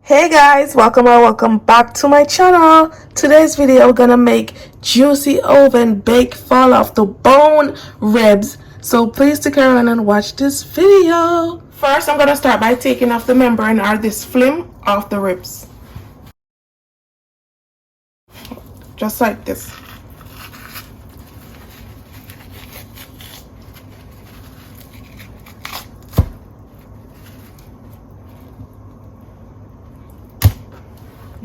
Hey guys, welcome or welcome back to my channel. Today's video we're gonna make juicy oven baked fall off the bone ribs, so please stick around and watch this video. First I'm gonna start by taking off the membrane or this film off the ribs, just like this.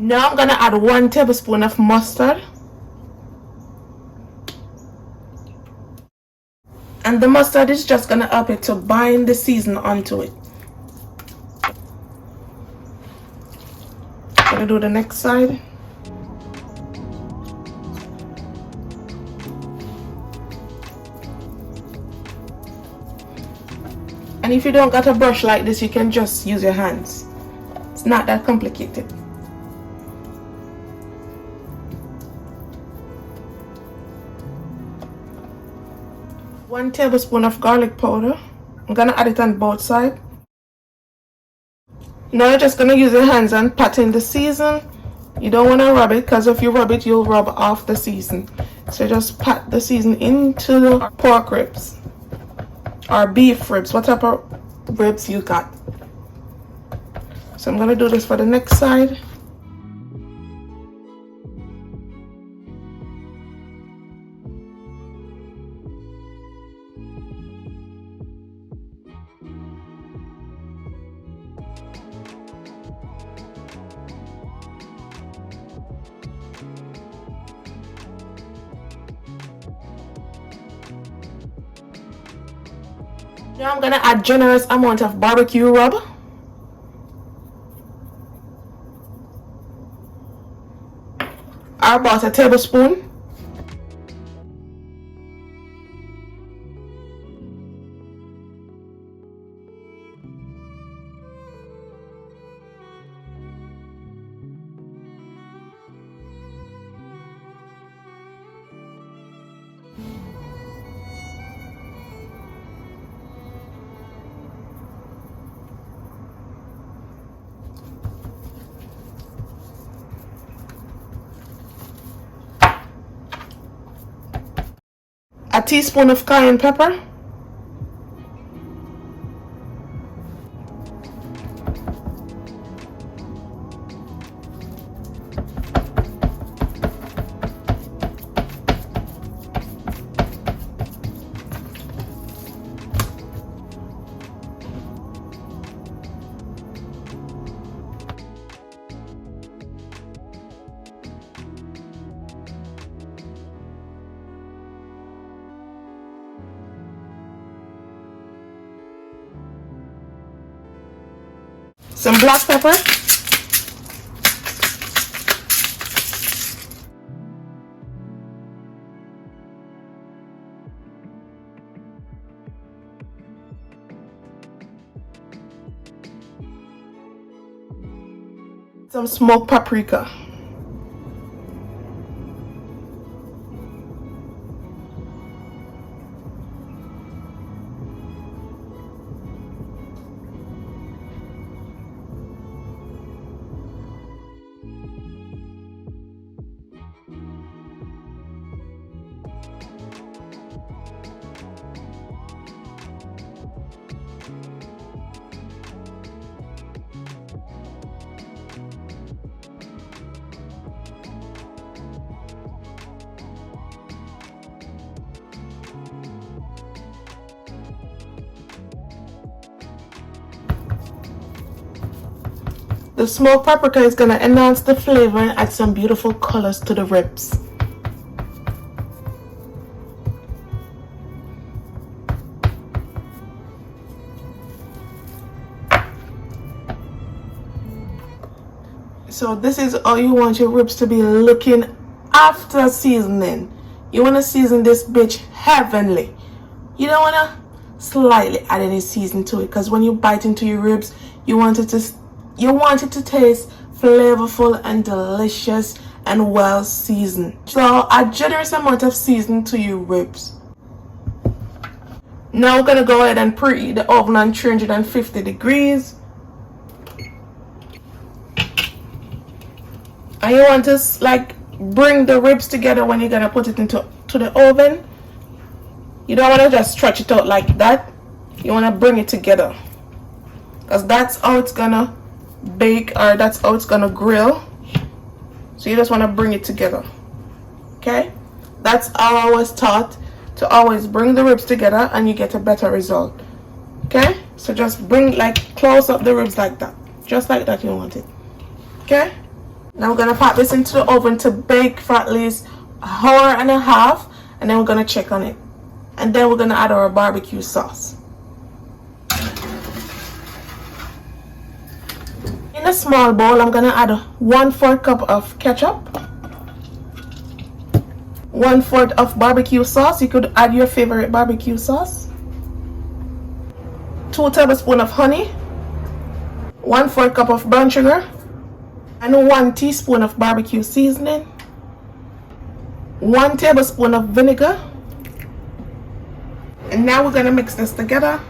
Now I'm gonna add 1 tablespoon of mustard, and the mustard is just gonna help it to bind the seasoning onto it. Gonna do the next side. And if you don't got a brush like this, you can just use your hands. It's not that complicated. One tablespoon of garlic powder. I'm gonna add it on both sides. Now you're just gonna use your hands and pat in the season. You don't want to rub it, because if you rub it, you'll rub off the season. So just pat the season into the pork ribs or beef ribs, whatever ribs you got. So I'm gonna do this for the next side. Now I'm gonna add generous amount of barbecue rub. Or about a tablespoon. A teaspoon of cayenne pepper. Some black pepper. Some smoked paprika. The smoked paprika is going to enhance the flavor and add some beautiful colors to the ribs. So this is how you want your ribs to be looking after seasoning. You want to season this bitch heavenly. You don't want to slightly add any season to it, because when you bite into your ribs, you want it to taste flavorful and delicious and well seasoned. So add generous amount of seasoning to your ribs. Now we're gonna go ahead and preheat the oven on 350 degrees. And you want to like bring the ribs together when you're gonna put it into the oven. You don't want to just stretch it out like that. You want to bring it together, because that's how it's gonna bake, or that's how it's gonna grill. So you just want to bring it together. Okay, that's how I was taught, to always bring the ribs together and you get a better result. Okay, so just bring, like, close up the ribs like that, just like that you want it. Okay, now we're gonna pop this into the oven to bake for at least an hour and a half, and then we're gonna check on it, and then we're gonna add our barbecue sauce. In a small bowl, I'm gonna add 1/4 cup of ketchup, 1/4 of barbecue sauce. You could add your favorite barbecue sauce, 2 tablespoons of honey, 1/4 cup of brown sugar, and 1 teaspoon of barbecue seasoning, 1 tablespoon of vinegar. And now we're gonna mix this together.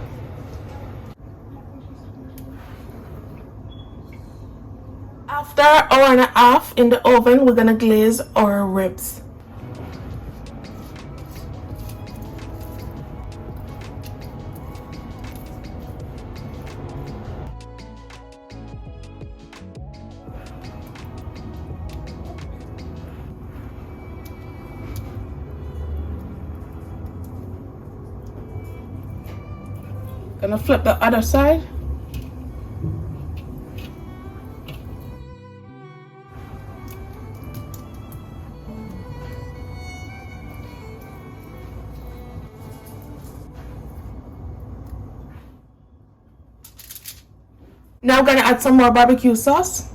After an hour and a half in the oven, we're gonna glaze our ribs. Gonna flip the other side. Now I'm gonna add some more barbecue sauce.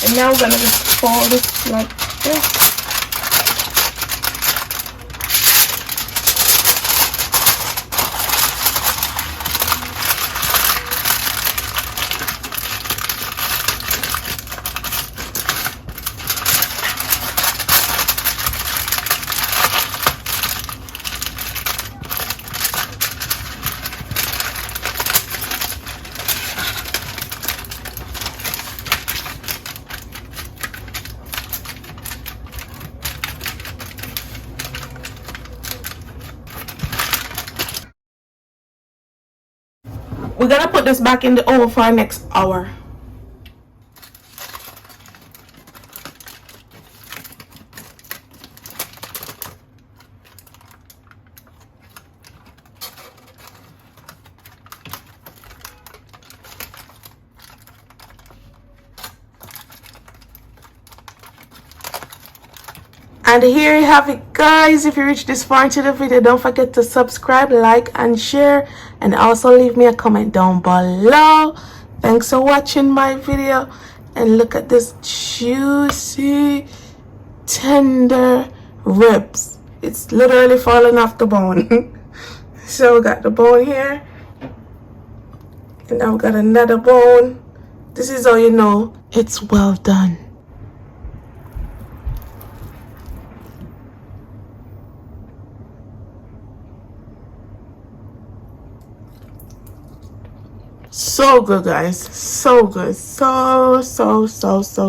And now we're gonna just fold it like this. We're gonna put this back in the oven for our next hour. And here you have it, guys. If you reached this far into the video, don't forget to subscribe, like, and share, and also leave me a comment down below. Thanks for watching my video, and look at this juicy, tender ribs. It's literally falling off the bone. So we got the bone here, and now we got another bone. This is how you know it's well done. So good, guys. So good. So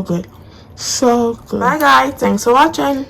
good. So good. Bye, guys. Thanks for watching.